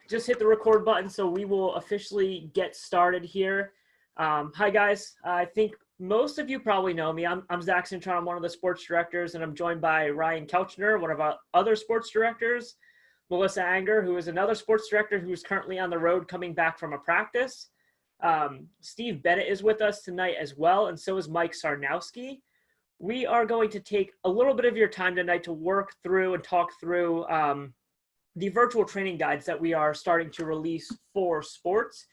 Just hit the record button, so we will officially get started here. Hi guys, I think most of you probably know me. I'm Zach Cintron, I'm one of the sports directors, and I'm joined by Ryan Kelchner, one of our other sports directors, Melissa Anger, who is another sports director who's currently on the road coming back from a practice. Steve Bennett is with us tonight as well, and so is Mike Sarnowski. We are going to take a little bit of your time tonight to work through and talk through the virtual training guides that we are starting to release for sports.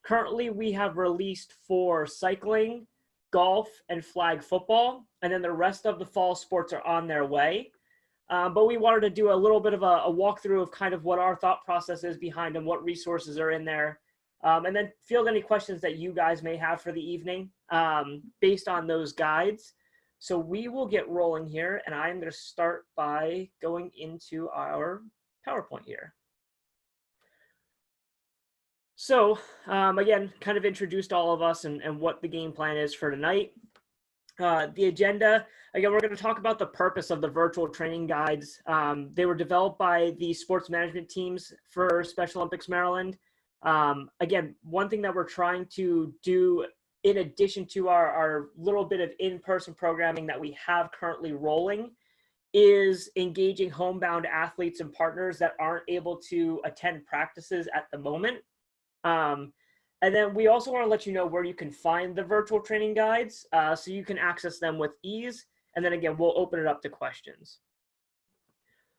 Currently, we have released for cycling, golf, and flag football, and then the rest of the fall sports are on their way. But we wanted to do a little bit of a walkthrough of kind of what our thought process is behind and what resources are in there, and then field any questions that you guys may have for the evening based on those guides. So we will get rolling here, and I'm going to start by going into our PowerPoint here. So again, kind of introduced all of us and what the game plan is for tonight. The agenda, again, we're going to talk about the purpose of the virtual training guides. They were developed by the sports management teams for Special Olympics Maryland. Again, one thing that we're trying to do in addition to our little bit of in-person programming that we have currently rolling is engaging homebound athletes and partners that aren't able to attend practices at the moment. And then we also want to let you know where you can find the virtual training guides so you can access them with ease. And then again, we'll open it up to questions.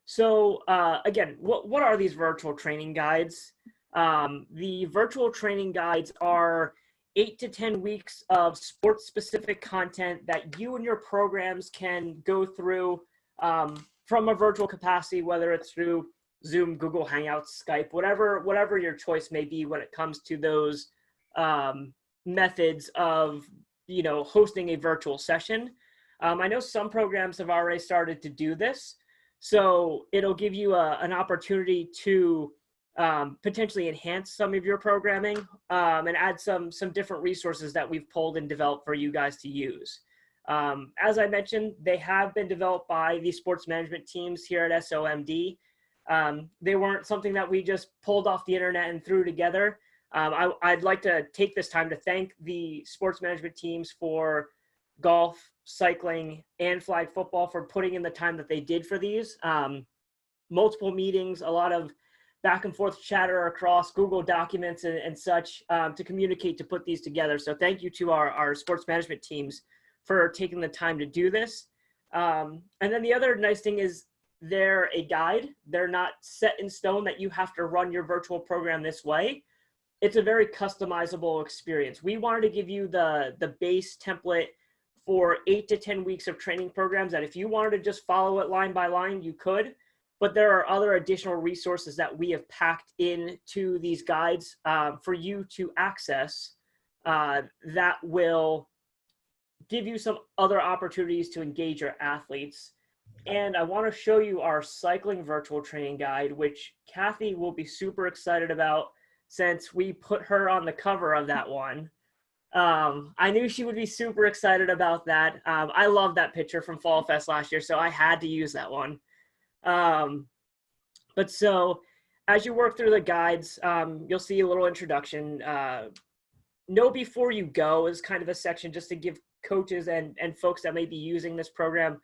So again, what are these virtual training guides? The virtual training guides are 8 to 10 weeks of sports specific content that you and your programs can go through from a virtual capacity, whether it's through Zoom, Google Hangouts, Skype, whatever your choice may be when it comes to those methods of, hosting a virtual session. I know some programs have already started to do this, so it'll give you an opportunity to potentially enhance some of your programming and add some different resources that we've pulled and developed for you guys to use. As I mentioned, they have been developed by the sports management teams here at SOMD. They weren't something that we just pulled off the internet and threw together. I'd like to take this time to thank the sports management teams for golf, cycling, and flag football for putting in the time that they did for these. Multiple meetings, a lot of back and forth chatter across Google documents and such to communicate to put these together. So thank you to our sports management teams for taking the time to do this. And then the other nice thing is they're a guide. They're not set in stone that you have to run your virtual program this way. It's a very customizable experience. We wanted to give you the base template for 8 to 10 weeks of training programs that if you wanted to just follow it line by line, you could. But there are other additional resources that we have packed into these guides for you to access that will give you some other opportunities to engage your athletes. And I want to show you our cycling virtual training guide, which Kathy will be super excited about since we put her on the cover of that one. I knew she would be super excited about that. I love that picture from Fall Fest last year, so I had to use that one. But so as you work through the guides, you'll see a little introduction. Know before you go is kind of a section just to give coaches and folks that may be using this program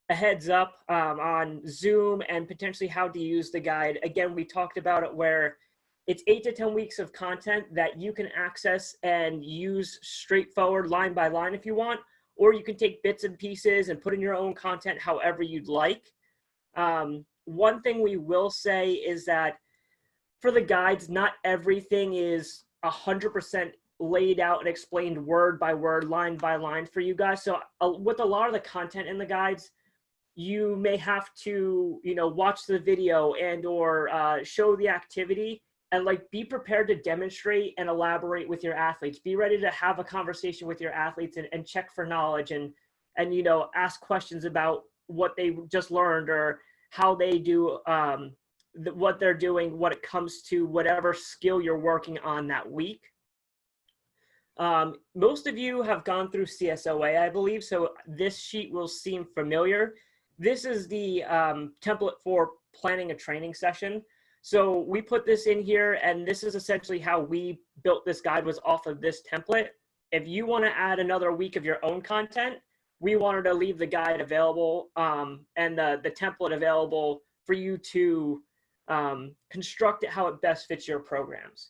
a heads up on Zoom and potentially how to use the guide. Again, we talked about it where it's 8 to 10 weeks of content that you can access and use straightforward line by line if you want, or you can take bits and pieces and put in your own content however you'd like. One thing we will say is that for the guides, not everything is 100% laid out and explained word by word, line by line for you guys. So with a lot of the content in the guides, you may have to, watch the video and or show the activity and be prepared to demonstrate and elaborate with your athletes. Be ready to have a conversation with your athletes and check for knowledge and ask questions about what they just learned or how they do what they're doing when it comes to whatever skill you're working on that week. Most of you have gone through CSOA, I believe, so this sheet will seem familiar. This is the template for planning a training session. So we put this in here, and this is essentially how we built this guide, was off of this template. If you want to add another week of your own content, we wanted to leave the guide available and the template available for you to construct it how it best fits your programs.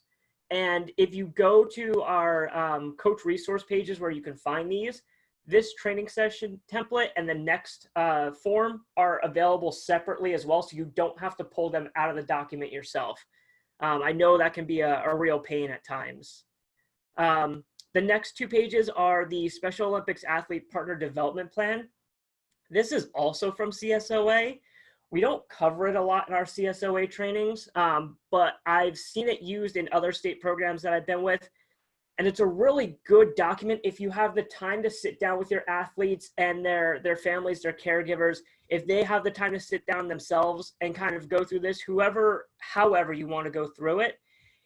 And if you go to our coach resource pages where you can find these, this training session template and the next form are available separately as well, so you don't have to pull them out of the document yourself. I know that can be a real pain at times. The next 2 pages are the Special Olympics Athlete Partner Development Plan. This is also from CSOA. We don't cover it a lot in our CSOA trainings, but I've seen it used in other state programs that I've been with. And it's a really good document if you have the time to sit down with your athletes and their families, their caregivers. If they have the time to sit down themselves and kind of go through this, however you want to go through it,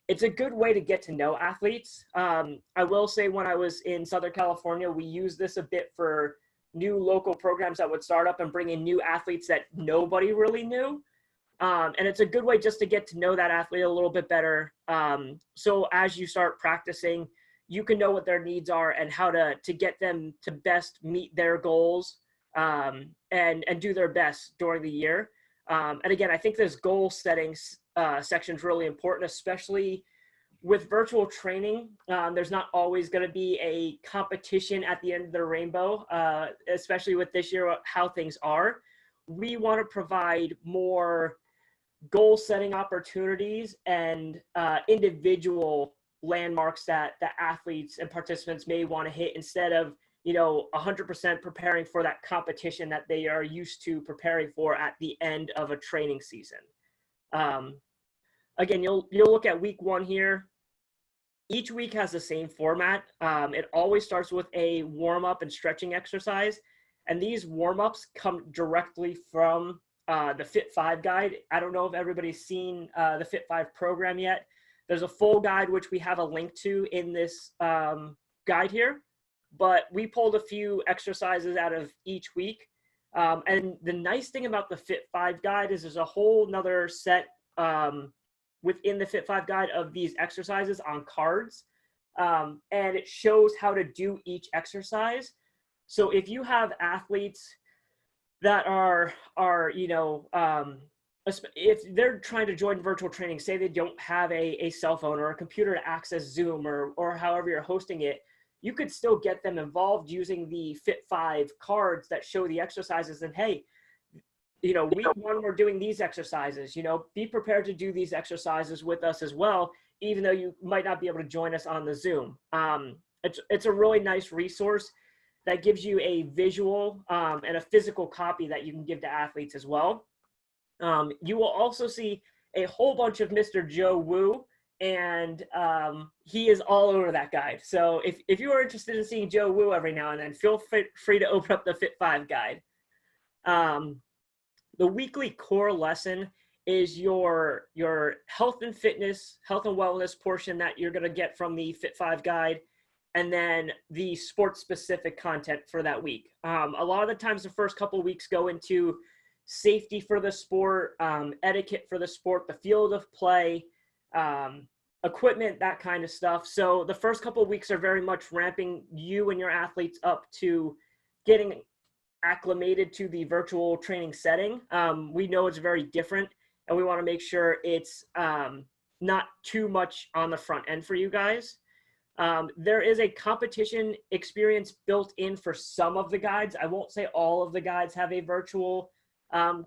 it's a good way to get to know athletes. I will say, when I was in Southern California, we used this a bit for new local programs that would start up and bring in new athletes that nobody really knew. And it's a good way just to get to know that athlete a little bit better. So as you start practicing, you can know what their needs are and how to get them to best meet their goals and do their best during the year. And again, I think this goal settings section is really important, especially with virtual training. There's not always going to be a competition at the end of the rainbow, especially with this year, how things are. We want to provide more goal setting opportunities and individual landmarks that the athletes and participants may want to hit, instead of 100% preparing for that competition that they are used to preparing for at the end of a training season. Again, you'll look at week 1 here. Each week has the same format. It always starts with a warm-up and stretching exercise, and these warm-ups come directly from the FitFive guide. I don't know if everybody's seen the FitFive program yet. There's a full guide, which we have a link to in this guide here, but we pulled a few exercises out of each week. And the nice thing about the FitFive guide is there's a whole nother set within the FitFive guide of these exercises on cards. And it shows how to do each exercise. So if you have athletes that are if they're trying to join virtual training, say they don't have a cell phone or a computer to access Zoom or however you're hosting it, you could still get them involved using the FitFive cards that show the exercises. And hey, week 1, we're doing these exercises, be prepared to do these exercises with us as well, even though you might not be able to join us on the Zoom. It's a really nice resource that gives you a visual and a physical copy that you can give to athletes as well. You will also see a whole bunch of Mr. Joe Wu, and he is all over that guide. So if you are interested in seeing Joe Wu every now and then, feel free to open up the FitFive guide. The weekly core lesson is your health and fitness, health and wellness portion that you're going to get from the FitFive guide, and then the sports-specific content for that week. A lot of the times, the first couple of weeks go into safety for the sport, etiquette for the sport, the field of play, equipment, that kind of stuff. So the first couple of weeks are very much ramping you and your athletes up to getting acclimated to the virtual training setting. We know it's very different, and we want to make sure it's not too much on the front end for you guys. There is a competition experience built in for some of the guides. I won't say all of the guides have a virtual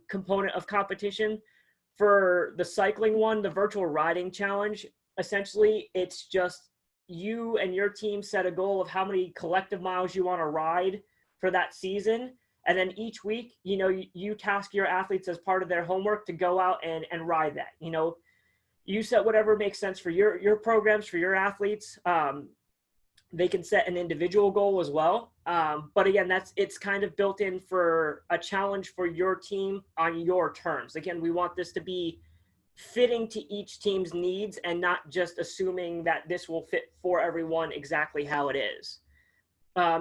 component of competition. For the cycling one, the virtual riding challenge, essentially it's just you and your team set a goal of how many collective miles you want to ride for that season. And then each week, you task your athletes as part of their homework to go out and ride that. You set whatever makes sense for your programs, for your athletes. They can set an individual goal as well. But again, it's kind of built in for a challenge for your team on your terms. Again, we want this to be fitting to each team's needs and not just assuming that this will fit for everyone exactly how it is.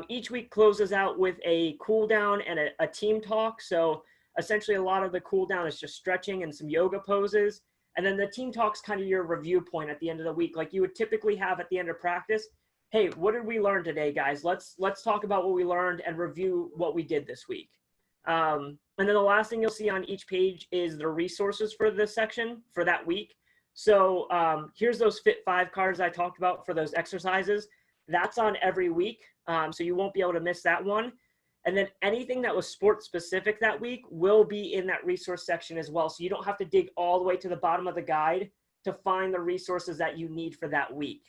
Each week closes out with a cool down and a team talk. So essentially a lot of the cool down is just stretching and some yoga poses. And then the team talk's kind of your review point at the end of the week. Like you would typically have at the end of practice, hey, what did we learn today, guys? Let's talk about what we learned and review what we did this week. And then the last thing you'll see on each page is the resources for this section for that week. So here's those FitFive cards I talked about for those exercises. That's on every week, so you won't be able to miss that one. And then anything that was sports specific that week will be in that resource section as well. So you don't have to dig all the way to the bottom of the guide to find the resources that you need for that week.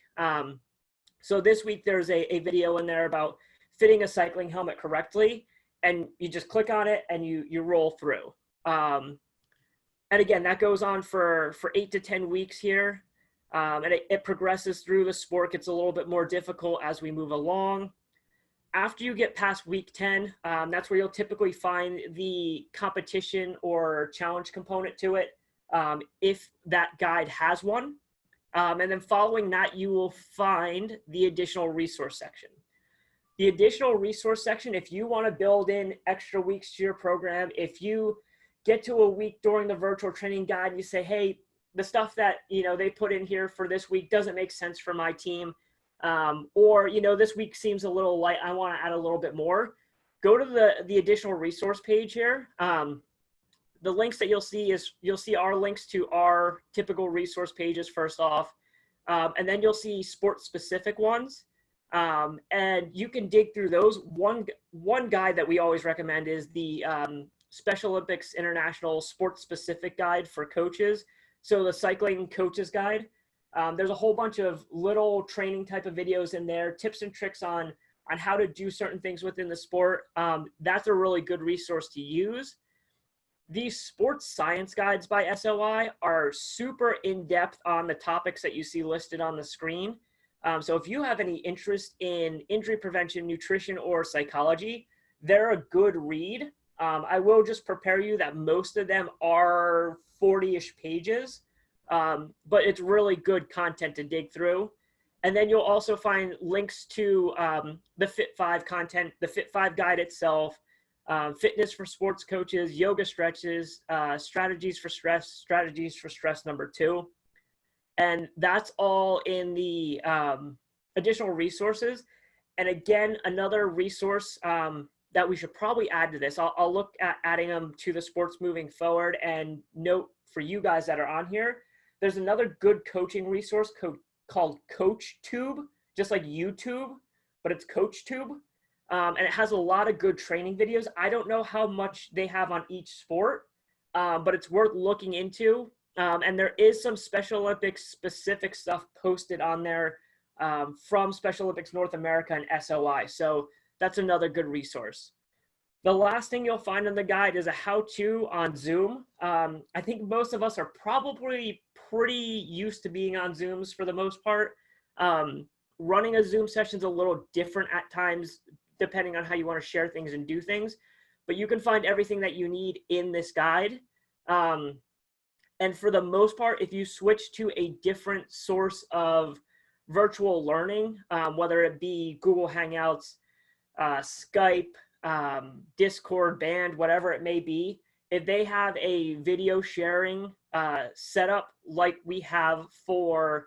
So this week there's a video in there about fitting a cycling helmet correctly, and you just click on it and you roll through. And again, that goes on for 8 to 10 weeks here. And it progresses through the sport, gets a little bit more difficult as we move along. After you get past week 10, that's where you'll typically find the competition or challenge component to it, if that guide has one. And then following that, you will find the additional resource section. The additional resource section, if you want to build in extra weeks to your program, if you get to a week during the virtual training guide and you say, hey, the stuff that, they put in here for this week doesn't make sense for my team. Or, this week seems a little light, I want to add a little bit more. Go to the additional resource page here. The links that you'll see our links to our typical resource pages first off. And then you'll see sports specific ones. And you can dig through those. One guide that we always recommend is the Special Olympics International Sports Specific Guide for coaches. So the cycling coaches guide. There's a whole bunch of little training type of videos in there, tips and tricks on how to do certain things within the sport. That's a really good resource to use. These sports science guides by SOI are super in-depth on the topics that you see listed on the screen. So if you have any interest in injury prevention, nutrition, or psychology, they're a good read. I will just prepare you that most of them are 40-ish pages. But it's really good content to dig through. And then you'll also find links to the FitFive content, the FitFive guide itself, fitness for sports coaches, yoga stretches, strategies for stress number 2. And that's all in the additional resources. And again, another resource that we should probably add to this, I'll look at adding them to the sports moving forward, and note for you guys that are on here, there's another good coaching resource called CoachTube, just like YouTube, but it's CoachTube. And it has a lot of good training videos. I don't know how much they have on each sport, but it's worth looking into. And there is some Special Olympics specific stuff posted on there from Special Olympics North America and SOI. So that's another good resource. The last thing you'll find in the guide is a how-to on Zoom. I think most of us are probably pretty used to being on Zooms for the most part. Running a Zoom session is a little different at times, depending on how you want to share things and do things. But you can find everything that you need in this guide. And for the most part, if you switch to a different source of virtual learning, whether it be Google Hangouts, Skype, Discord, Band, whatever it may be, if they have a video sharing setup like we have for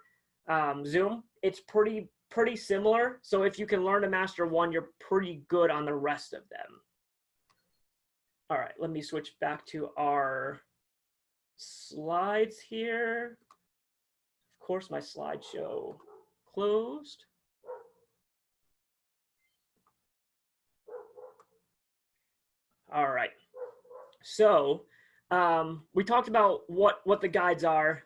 Zoom, it's pretty similar. So if you can learn to master one, you're pretty good on the rest of them. All right, let me switch back to our slides here. Of course, my slideshow closed. All right, so we talked about what the guides are.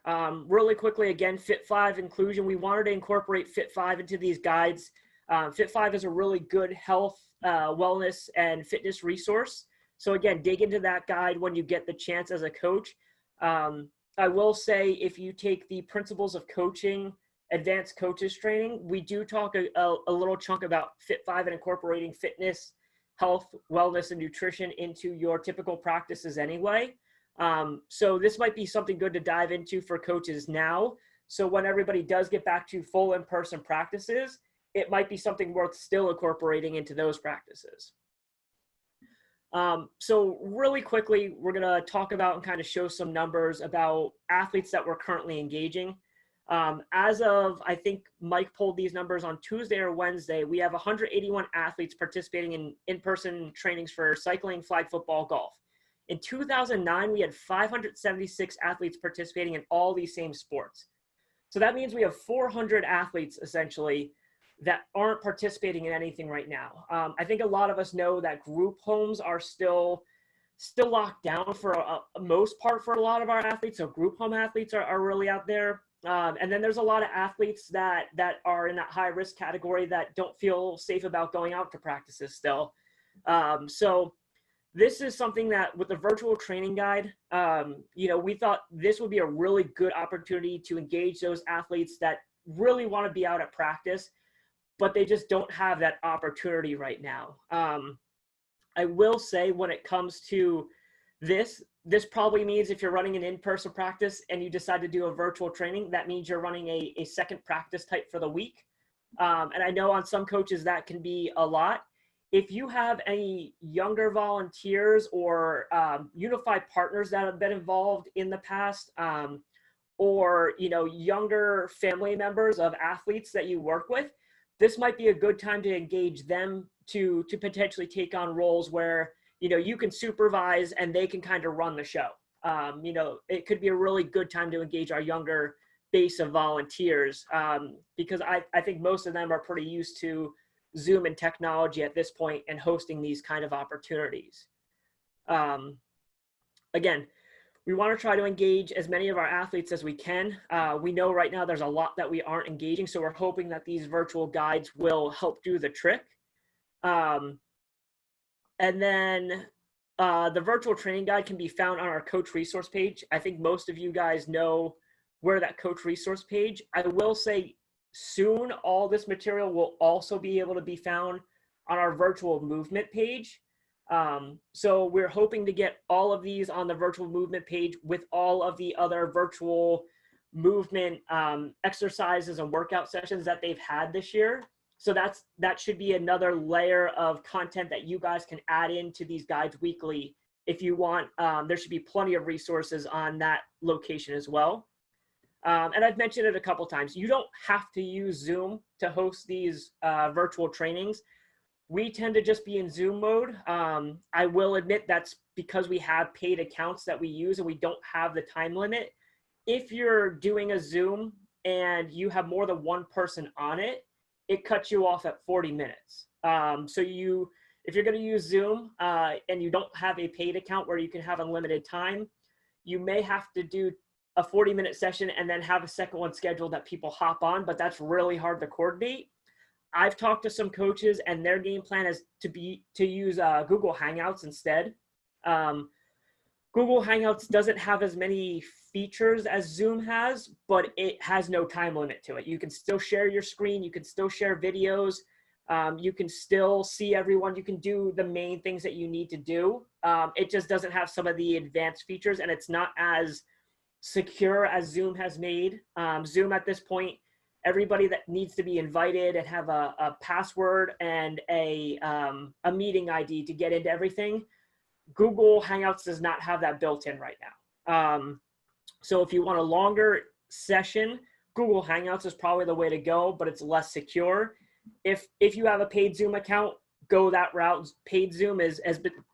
Really quickly, again, FitFive inclusion. We wanted to incorporate FitFive into these guides. FitFive is a really good health, wellness, and fitness resource. So again, dig into that guide when you get the chance as a coach. I will say, if you take the Principles of Coaching Advanced Coaches Training, we do talk a little chunk about FitFive and incorporating fitness, health, wellness, and nutrition into your typical practices anyway. So this might be something good to dive into for coaches now. So when everybody does get back to full in-person practices, it might be something worth still incorporating into those practices. So really quickly, we're going to talk about and kind of show some numbers about athletes that we're currently engaging. As of, I think Mike pulled these numbers on Tuesday or Wednesday, we have 181 athletes participating in in-person trainings for cycling, flag football, golf. In 2009, we had 576 athletes participating in all these same sports. So that means we have 400 athletes essentially that aren't participating in anything right now. I think a lot of us know that group homes are still locked down for most part for a lot of our athletes. So group home athletes are really out there. And then there's a lot of athletes that are in that high risk category that don't feel safe about going out to practices still. So this is something that with the virtual training guide, we thought this would be a really good opportunity to engage those athletes that really want to be out at practice, but they just don't have that opportunity right now. I will say when it comes to this probably means if you're running an in-person practice and you decide to do a virtual training, that means you're running a second practice type for the week. And I know on some coaches that can be a lot. If you have any younger volunteers or unified partners that have been involved in the past, or younger family members of athletes that you work with, this might be a good time to engage them to potentially take on roles where you can supervise and they can kind of run the show. It could be a really good time to engage our younger base of volunteers, because I think most of them are pretty used to Zoom and technology at this point and hosting these kind of opportunities. Again, we want to try to engage as many of our athletes as we can. We know right now there's a lot that we aren't engaging, so we're hoping that these virtual guides will help do the trick. And then the virtual training guide can be found on our coach resource page. I think most of you guys know where that coach resource page. I will say soon all this material will also be able to be found on our virtual movement page. So we're hoping to get all of these on the virtual movement page with all of the other virtual movement exercises and workout sessions that they've had this year. So that should be another layer of content that you guys can add into these guides weekly if you want. There should be plenty of resources on that location as well. And I've mentioned it a couple times. You don't have to use Zoom to host these virtual trainings. We tend to just be in Zoom mode. I will admit that's because we have paid accounts that we use and we don't have the time limit. If you're doing a Zoom and you have more than one person on it, it cuts you off at 40 minutes. So if you're going to use Zoom and you don't have a paid account where you can have unlimited time, you may have to do a 40-minute session and then have a second one scheduled that people hop on, but that's really hard to coordinate. I've talked to some coaches and their game plan is to use Google Hangouts instead. Google Hangouts doesn't have as many features as Zoom has, but it has no time limit to it. You can still share your screen. You can still share videos. You can still see everyone. You can do the main things that you need to do. It just doesn't have some of the advanced features, and it's not as secure as Zoom has made. Zoom at this point, everybody that needs to be invited and have a password and a meeting ID to get into everything. Google Hangouts does not have that built in right now. So if you want a longer session, Google Hangouts is probably the way to go, but it's less secure. If you have a paid Zoom account, go that route. Paid Zoom has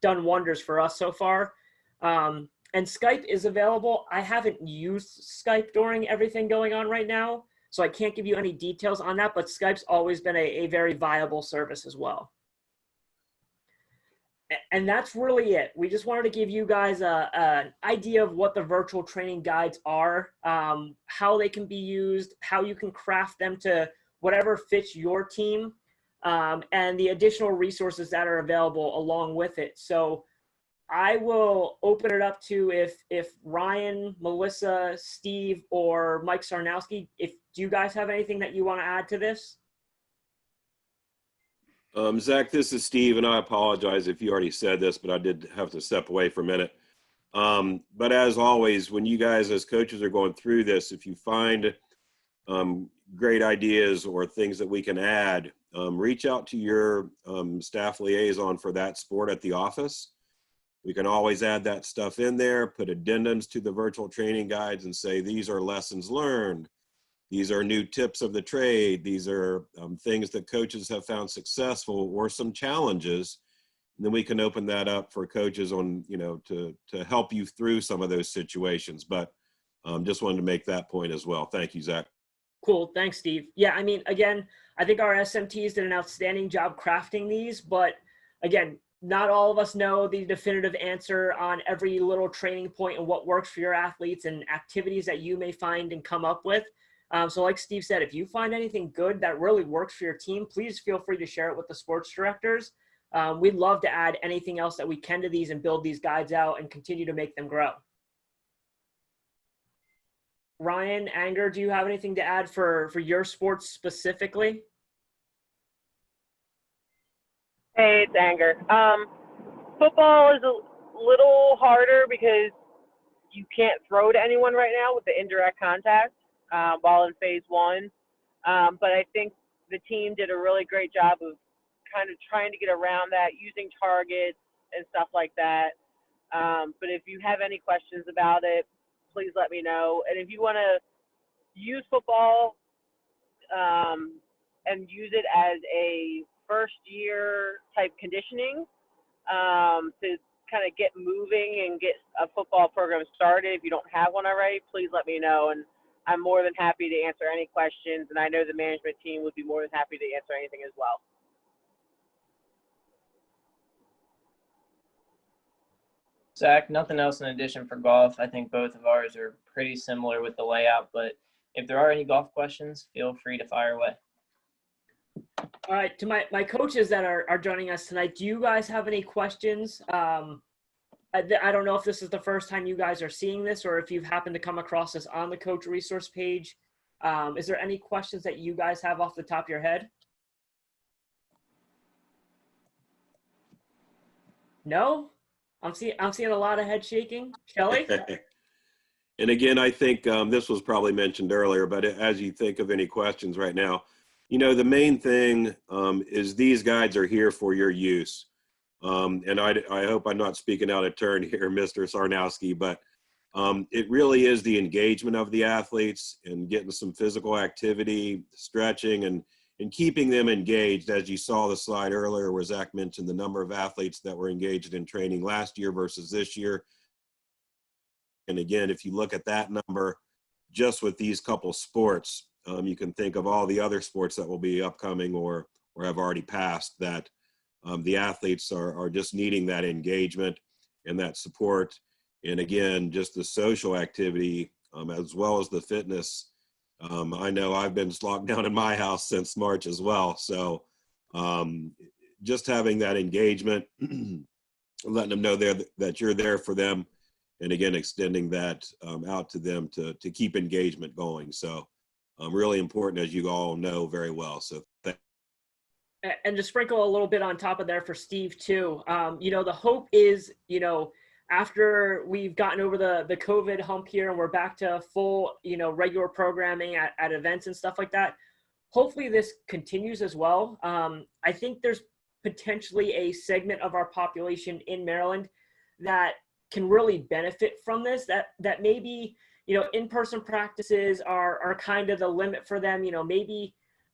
done wonders for us so far. And Skype is available. I haven't used Skype during everything going on right now, so I can't give you any details on that, but Skype's always been a very viable service as well. And that's really it. We just wanted to give you guys an idea of what the virtual training guides are, how they can be used, how you can craft them to whatever fits your team, and the additional resources that are available along with it. So I will open it up to if Ryan, Melissa, Steve, or Mike Sarnowski, do you guys have anything that you want to add to this? Zach, this is Steve, and I apologize if you already said this, but I did have to step away for a minute. But as always, when you guys as coaches are going through this, if you find great ideas or things that we can add, reach out to your staff liaison for that sport at the office. We can always add that stuff in there, put addendums to the virtual training guides and say, these are lessons learned. These are new tips of the trade. These are things that coaches have found successful or some challenges. And then we can open that up for coaches on, to help you through some of those situations. But just wanted to make that point as well. Thank you, Zach. Cool. Thanks, Steve. Yeah, I mean, again, I think our SMTs did an outstanding job crafting these, but again, not all of us know the definitive answer on every little training point and what works for your athletes and activities that you may find and come up with. So like Steve said, if you find anything good that really works for your team, please feel free to share it with the sports directors. We'd love to add anything else that we can to these and build these guides out and continue to make them grow. Ryan, Anger, do you have anything to add for your sports specifically? Hey, it's Anger. Football is a little harder because you can't throw to anyone right now with the indirect contact while in phase one. But I think the team did a really great job of kind of trying to get around that, using targets and stuff like that. But if you have any questions about it, please let me know. And if you want to use football and use it as a first year type conditioning to kind of get moving and get a football program started, if you don't have one already, please let me know. And I'm more than happy to answer any questions. And I know the management team would be more than happy to answer anything as well. Zach, nothing else in addition for golf. I think both of ours are pretty similar with the layout, but if there are any golf questions, feel free to fire away. All right, to my coaches that are joining us tonight, do you guys have any questions? I don't know if this is the first time you guys are seeing this or if you've happened to come across this on the coach resource page. Is there any questions that you guys have off the top of your head? No? I'm seeing a lot of head shaking. Shelley? And again, I think this was probably mentioned earlier, but as you think of any questions right now, the main thing is these guides are here for your use. And I hope I'm not speaking out of turn here, Mr. Sarnowski, but it really is the engagement of the athletes and getting some physical activity, stretching, and keeping them engaged. As you saw the slide earlier where Zach mentioned the number of athletes that were engaged in training last year versus this year. And again, if you look at that number, just with these couple sports, you can think of all the other sports that will be upcoming or have already passed, that the athletes are just needing that engagement and that support. And again, just the social activity as well as the fitness. I know I've been locked down in my house since March as well. So just having that engagement, letting them know that you're there for them. And again, extending that out to them to keep engagement going. So really important, as you all know very well. So and to sprinkle a little bit on top of there for Steve too, the hope is, after we've gotten over the COVID hump here and we're back to full, regular programming at events and stuff like that, hopefully this continues as well. I think there's potentially a segment of our population in Maryland that can really benefit from this, that maybe, in-person practices are kind of the limit for them.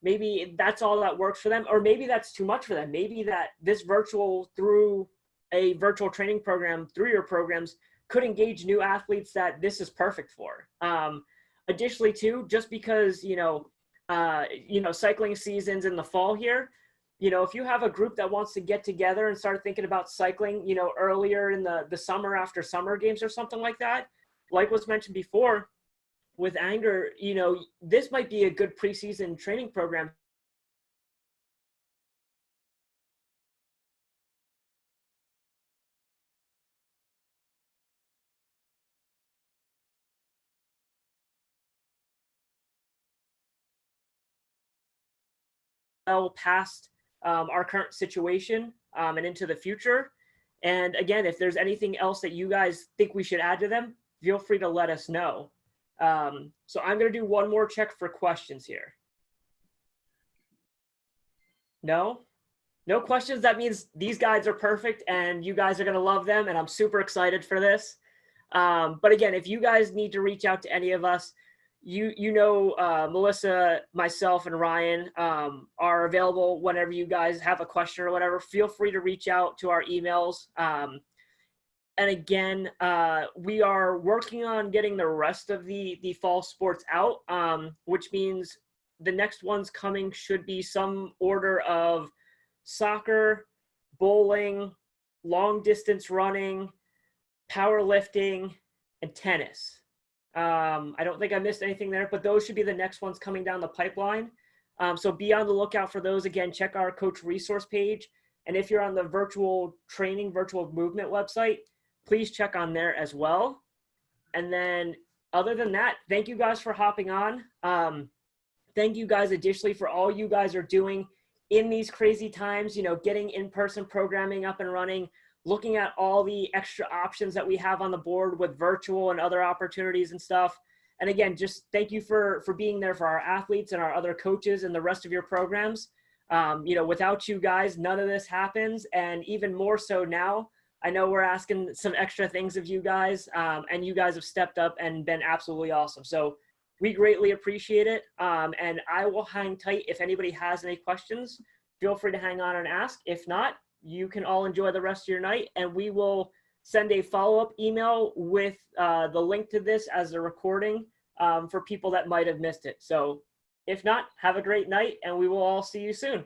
Maybe that's all that works for them, or maybe that's too much for them. Maybe that this through a virtual training program, through your programs, could engage new athletes that this is perfect for. Additionally too, just because, cycling season's in the fall here, if you have a group that wants to get together and start thinking about cycling, earlier in the summer after summer games or something like that, like was mentioned before with Anger, this might be a good preseason training program. Well past our current situation and into the future. And again, if there's anything else that you guys think we should add to them, feel free to let us know. So I'm going to do one more check for questions here. No? No questions. That means these guys are perfect and you guys are going to love them. And I'm super excited for this. But again, if you guys need to reach out to any of us, Melissa, myself, and Ryan are available whenever you guys have a question or whatever. Feel free to reach out to our emails. And again, we are working on getting the rest of the fall sports out, which means the next ones coming should be some order of soccer, bowling, long distance running, powerlifting, and tennis. I don't think I missed anything there, but those should be the next ones coming down the pipeline. So be on the lookout for those. Again, check our coach resource page. And if you're on the virtual movement website, please check on there as well. And then other than that, thank you guys for hopping on. Thank you guys additionally for all you guys are doing in these crazy times, getting in-person programming up and running, looking at all the extra options that we have on the board with virtual and other opportunities and stuff. And again, just thank you for being there for our athletes and our other coaches and the rest of your programs. Without you guys, none of this happens. And even more so now, I know we're asking some extra things of you guys, and you guys have stepped up and been absolutely awesome. So we greatly appreciate it. And I will hang tight. If anybody has any questions, feel free to hang on and ask. If not, you can all enjoy the rest of your night, and we will send a follow-up email with the link to this as a recording for people that might have missed it. So if not, have a great night, and we will all see you soon.